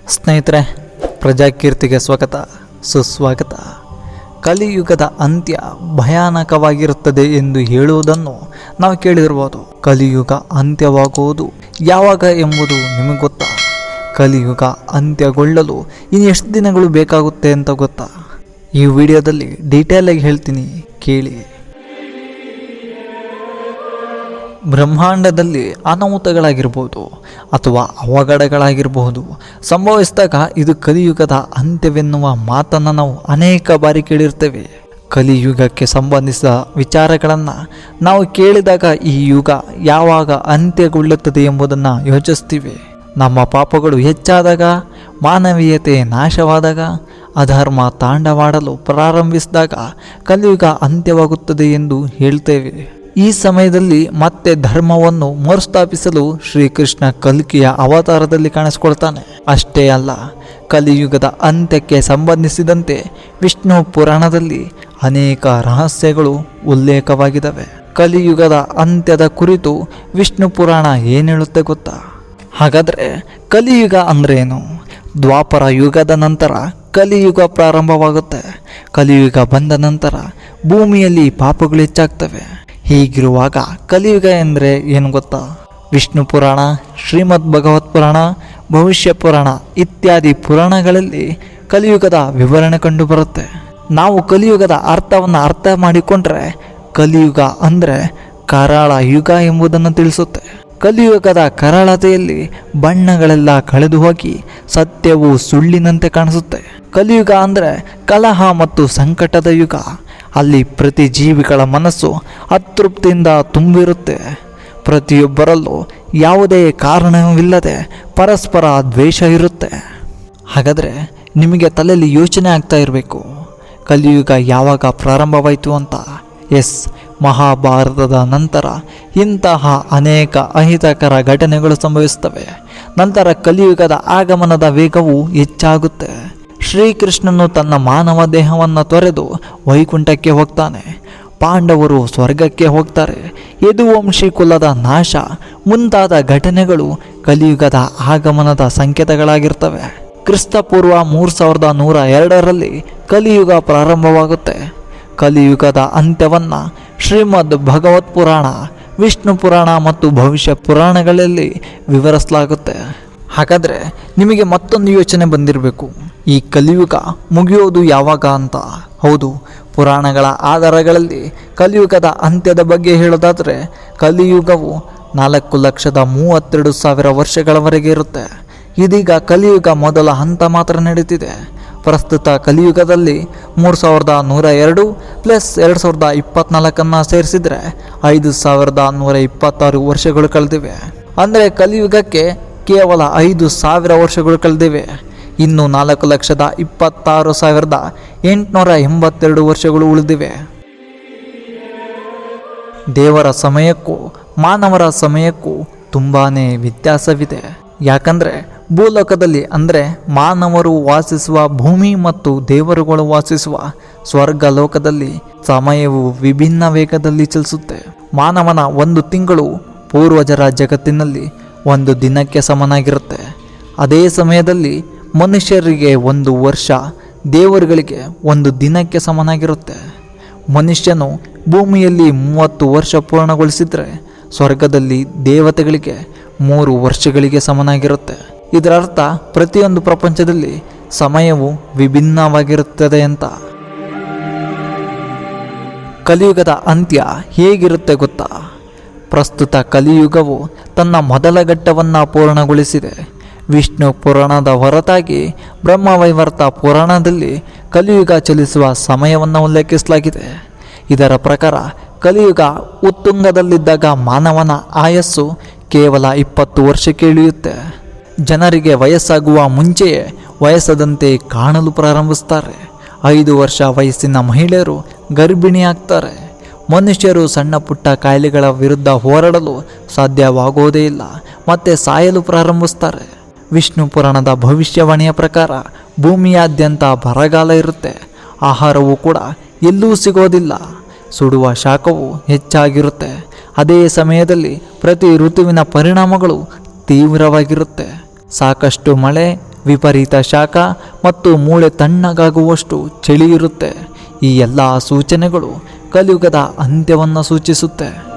ಸ್ನೇಹಿತರೆ, ಪ್ರಜಾಕೀರ್ತಿಗೆ ಸ್ವಾಗತ, ಸುಸ್ವಾಗತ. ಕಲಿಯುಗದ ಅಂತ್ಯ ಭಯಾನಕವಾಗಿರುತ್ತದೆ ಎಂದು ಹೇಳುವುದನ್ನು ನಾವು ಕೇಳಿರ್ಬೋದು. ಕಲಿಯುಗ ಅಂತ್ಯವಾಗುವುದು ಯಾವಾಗ ಎಂಬುದು ನಿಮಗೆ ಗೊತ್ತಾ? ಕಲಿಯುಗ ಅಂತ್ಯಗೊಳ್ಳಲು ಇನ್ನು ಎಷ್ಟು ದಿನಗಳು ಬೇಕಾಗುತ್ತೆ ಅಂತ ಗೊತ್ತಾ? ಈ ವಿಡಿಯೋದಲ್ಲಿ ಡೀಟೇಲಾಗಿ ಹೇಳ್ತೀನಿ, ಕೇಳಿ. ಬ್ರಹ್ಮಾಂಡದಲ್ಲಿ ಅನಾಹುತಗಳಾಗಿರ್ಬೋದು ಅಥವಾ ಅವಘಡಗಳಾಗಿರಬಹುದು ಸಂಭವಿಸಿದಾಗ ಇದು ಕಲಿಯುಗದ ಅಂತ್ಯವೆನ್ನುವ ಮಾತನ್ನು ನಾವು ಅನೇಕ ಬಾರಿ ಕೇಳಿರ್ತೇವೆ. ಕಲಿಯುಗಕ್ಕೆ ಸಂಬಂಧಿಸಿದ ವಿಚಾರಗಳನ್ನು ನಾವು ಕೇಳಿದಾಗ ಈ ಯುಗ ಯಾವಾಗ ಅಂತ್ಯಗೊಳ್ಳುತ್ತದೆ ಎಂಬುದನ್ನು ಯೋಚಿಸ್ತೀವಿ. ನಮ್ಮ ಪಾಪಗಳು ಹೆಚ್ಚಾದಾಗ, ಮಾನವೀಯತೆ ನಾಶವಾದಾಗ, ಅಧರ್ಮ ತಾಂಡವಾಡಲು ಪ್ರಾರಂಭಿಸಿದಾಗ ಕಲಿಯುಗ ಅಂತ್ಯವಾಗುತ್ತದೆ ಎಂದು ಹೇಳ್ತೇವೆ. ಈ ಸಮಯದಲ್ಲಿ ಮತ್ತೆ ಧರ್ಮವನ್ನು ಮರುಸ್ಥಾಪಿಸಲು ಶ್ರೀಕೃಷ್ಣ ಕಲ್ಕಿಯ ಅವತಾರದಲ್ಲಿ ಕಾಣಿಸಿಕೊಳ್ತಾನೆ. ಅಷ್ಟೇ ಅಲ್ಲ, ಕಲಿಯುಗದ ಅಂತ್ಯಕ್ಕೆ ಸಂಬಂಧಿಸಿದಂತೆ ವಿಷ್ಣು ಪುರಾಣದಲ್ಲಿ ಅನೇಕ ರಹಸ್ಯಗಳು ಉಲ್ಲೇಖವಾಗಿದ್ದಾವೆ. ಕಲಿಯುಗದ ಅಂತ್ಯದ ಕುರಿತು ವಿಷ್ಣು ಪುರಾಣ ಏನು ಹೇಳುತ್ತೆ ಗೊತ್ತಾ? ಹಾಗಾದರೆ ಕಲಿಯುಗ ಅಂದ್ರೇನು? ದ್ವಾಪರ ಯುಗದ ನಂತರ ಕಲಿಯುಗ ಪ್ರಾರಂಭವಾಗುತ್ತೆ. ಕಲಿಯುಗ ಬಂದ ನಂತರ ಭೂಮಿಯಲ್ಲಿ ಪಾಪಗಳು ಹೆಚ್ಚಾಗ್ತವೆ. ಹೀಗಿರುವಾಗ ಕಲಿಯುಗ ಎಂದರೆ ಏನು ಗೊತ್ತಾ? ವಿಷ್ಣು ಪುರಾಣ, ಶ್ರೀಮದ್ ಭಗವತ್ ಪುರಾಣ, ಭವಿಷ್ಯ ಪುರಾಣ ಇತ್ಯಾದಿ ಪುರಾಣಗಳಲ್ಲಿ ಕಲಿಯುಗದ ವಿವರಣೆ ಕಂಡುಬರುತ್ತೆ. ನಾವು ಕಲಿಯುಗದ ಅರ್ಥವನ್ನು ಅರ್ಥ ಮಾಡಿಕೊಂಡ್ರೆ ಕಲಿಯುಗ ಅಂದರೆ ಕರಾಳ ಯುಗ ಎಂಬುದನ್ನು ತಿಳಿಸುತ್ತೆ. ಕಲಿಯುಗದ ಕರಾಳತೆಯಲ್ಲಿ ಬಣ್ಣಗಳೆಲ್ಲ ಕಳೆದು ಹೋಗಿ ಸತ್ಯವು ಸುಳ್ಳಿನಂತೆ ಕಾಣಿಸುತ್ತೆ. ಕಲಿಯುಗ ಅಂದರೆ ಕಲಹ ಮತ್ತು ಸಂಕಟದ ಯುಗ. ಅಲ್ಲಿ ಪ್ರತಿ ಜೀವಿಗಳ ಮನಸ್ಸು ಅತೃಪ್ತಿಯಿಂದ ತುಂಬಿರುತ್ತೆ. ಪ್ರತಿಯೊಬ್ಬರಲ್ಲೂ ಯಾವುದೇ ಕಾರಣವಿಲ್ಲದೆ ಪರಸ್ಪರ ದ್ವೇಷ ಇರುತ್ತೆ. ಹಾಗಾದರೆ ನಿಮಗೆ ತಲೆಯಲ್ಲಿ ಯೋಚನೆ ಆಗ್ತಾ ಇರಬೇಕು, ಕಲಿಯುಗ ಯಾವಾಗ ಪ್ರಾರಂಭವಾಯಿತು ಅಂತ. ಎಸ್, ಮಹಾಭಾರತದ ನಂತರ ಇಂತಹ ಅನೇಕ ಅಹಿತಕರ ಘಟನೆಗಳು ಸಂಭವಿಸುತ್ತವೆ. ನಂತರ ಕಲಿಯುಗದ ಆಗಮನದ ವೇಗವು ಹೆಚ್ಚಾಗುತ್ತೆ. ಶ್ರೀಕೃಷ್ಣನು ತನ್ನ ಮಾನವ ದೇಹವನ್ನು ತೊರೆದು ವೈಕುಂಠಕ್ಕೆ ಹೋಗ್ತಾನೆ. ಪಾಂಡವರು ಸ್ವರ್ಗಕ್ಕೆ ಹೋಗ್ತಾರೆ. ಯದುವಂಶಿ ಕುಲದ ನಾಶ ಮುಂತಾದ ಘಟನೆಗಳು ಕಲಿಯುಗದ ಆಗಮನದ ಸಂಕೇತಗಳಾಗಿರ್ತವೆ. ಕ್ರಿಸ್ತಪೂರ್ವ 3102ರಲ್ಲಿ ಕಲಿಯುಗ ಪ್ರಾರಂಭವಾಗುತ್ತೆ. ಕಲಿಯುಗದ ಅಂತ್ಯವನ್ನು ಶ್ರೀಮದ್ ಭಗವತ್ ಪುರಾಣ, ವಿಷ್ಣು ಪುರಾಣ ಮತ್ತು ಭವಿಷ್ಯ ಪುರಾಣಗಳಲ್ಲಿ ವಿವರಿಸಲಾಗುತ್ತೆ. ಹಾಗಾದರೆ ನಿಮಗೆ ಮತ್ತೊಂದು ಯೋಚನೆ ಬಂದಿರಬೇಕು, ಈ ಕಲಿಯುಗ ಮುಗಿಯೋದು ಯಾವಾಗ ಅಂತ. ಹೌದು, ಪುರಾಣಗಳ ಆಧಾರಗಳಲ್ಲಿ ಕಲಿಯುಗದ ಅಂತ್ಯದ ಬಗ್ಗೆ ಹೇಳೋದಾದರೆ ಕಲಿಯುಗವು 4,32,000 ವರ್ಷಗಳವರೆಗೆ ಇರುತ್ತೆ. ಇದೀಗ ಕಲಿಯುಗ ಮೊದಲ ಹಂತ ಮಾತ್ರ ನಡೀತಿದೆ. ಪ್ರಸ್ತುತ ಕಲಿಯುಗದಲ್ಲಿ 3,102 ಪ್ಲಸ್ 2024 ಸೇರಿಸಿದರೆ 5,126 ವರ್ಷಗಳು ಕಳೆದಿವೆ. ಅಂದರೆ ಕಲಿಯುಗಕ್ಕೆ ಕೇವಲ 5,000 ವರ್ಷಗಳು ಕಳೆದಿವೆ. ಇನ್ನು 4,26,882 ವರ್ಷಗಳು ಉಳಿದಿವೆ. ದೇವರ ಸಮಯಕ್ಕೂ ಮಾನವರ ಸಮಯಕ್ಕೂ ತುಂಬಾ ವ್ಯತ್ಯಾಸವಿದೆ. ಯಾಕಂದರೆ ಭೂಲೋಕದಲ್ಲಿ ಅಂದರೆ ಮಾನವರು ವಾಸಿಸುವ ಭೂಮಿ ಮತ್ತು ದೇವರುಗಳು ವಾಸಿಸುವ ಸ್ವರ್ಗ ಲೋಕದಲ್ಲಿ ಸಮಯವು ವಿಭಿನ್ನ ವೇಗದಲ್ಲಿ ಚಲಿಸುತ್ತೆ. ಮಾನವನ 1 ತಿಂಗಳು ಪೂರ್ವಜರ ಜಗತ್ತಿನಲ್ಲಿ 1 ದಿನಕ್ಕೆ ಸಮನಾಗಿರುತ್ತೆ. ಅದೇ ಸಮಯದಲ್ಲಿ ಮನುಷ್ಯರಿಗೆ 1 ವರ್ಷ ದೇವರುಗಳಿಗೆ 1 ದಿನಕ್ಕೆ ಸಮನಾಗಿರುತ್ತೆ. ಮನುಷ್ಯನು ಭೂಮಿಯಲ್ಲಿ 30 ವರ್ಷ ಪೂರ್ಣಗೊಳಿಸಿದರೆ ಸ್ವರ್ಗದಲ್ಲಿ ದೇವತೆಗಳಿಗೆ 3 ವರ್ಷಗಳಿಗೆ ಸಮನಾಗಿರುತ್ತೆ. ಇದರ ಅರ್ಥ ಪ್ರತಿಯೊಂದು ಪ್ರಪಂಚದಲ್ಲಿ ಸಮಯವು ವಿಭಿನ್ನವಾಗಿರುತ್ತದೆ ಅಂತ. ಕಲಿಯುಗದ ಅಂತ್ಯ ಹೇಗಿರುತ್ತೆ ಗೊತ್ತಾ? ಪ್ರಸ್ತುತ ಕಲಿಯುಗವು ತನ್ನ ಮೊದಲ ಘಟ್ಟವನ್ನು ಪೂರ್ಣಗೊಳಿಸಿದೆ. ವಿಷ್ಣು ಪುರಾಣದ ಹೊರತಾಗಿ ಬ್ರಹ್ಮವೈವರ್ತ ಪುರಾಣದಲ್ಲಿ ಕಲಿಯುಗ ಚಲಿಸುವ ಸಮಯವನ್ನು ಉಲ್ಲೇಖಿಸಲಾಗಿದೆ. ಇದರ ಪ್ರಕಾರ ಕಲಿಯುಗ ಉತ್ತುಂಗದಲ್ಲಿದ್ದಾಗ ಮಾನವನ ಆಯಸ್ಸು ಕೇವಲ 20 ವರ್ಷಕ್ಕೆ ಇಳಿಯುತ್ತೆ. ಜನರಿಗೆ ವಯಸ್ಸಾಗುವ ಮುಂಚೆಯೇ ವಯಸ್ಸದಂತೆ ಕಾಣಲು ಪ್ರಾರಂಭಿಸ್ತಾರೆ. 5 ವರ್ಷ ವಯಸ್ಸಿನ ಮಹಿಳೆಯರು ಗರ್ಭಿಣಿಯಾಗ್ತಾರೆ. ಮನುಷ್ಯರು ಸಣ್ಣ ಪುಟ್ಟ ಕಾಯಿಲೆಗಳ ವಿರುದ್ಧ ಹೋರಾಡಲು ಸಾಧ್ಯವಾಗೋದೇ ಇಲ್ಲ, ಮತ್ತೆ ಸಾಯಲು ಪ್ರಾರಂಭಿಸ್ತಾರೆ. ವಿಷ್ಣು ಪುರಾಣದ ಭವಿಷ್ಯವಾಣಿಯ ಪ್ರಕಾರ ಭೂಮಿಯಾದ್ಯಂತ ಬರಗಾಲ ಇರುತ್ತೆ. ಆಹಾರವು ಕೂಡ ಎಲ್ಲೂ ಸಿಗೋದಿಲ್ಲ. ಸುಡುವ ಶಾಖವು ಹೆಚ್ಚಾಗಿರುತ್ತೆ. ಅದೇ ಸಮಯದಲ್ಲಿ ಪ್ರತಿ ಋತುವಿನ ಪರಿಣಾಮಗಳು ತೀವ್ರವಾಗಿರುತ್ತೆ. ಸಾಕಷ್ಟು ಮಳೆ, ವಿಪರೀತ ಶಾಖ ಮತ್ತು ಮೂಳೆ ತಣ್ಣಗಾಗುವಷ್ಟು ಚಳಿ ಇರುತ್ತೆ. ಈ ಎಲ್ಲ ಸೂಚನೆಗಳು ಕಲಿಯುಗದ ಅಂತ್ಯವನ್ನು ಸೂಚಿಸುತ್ತೆ.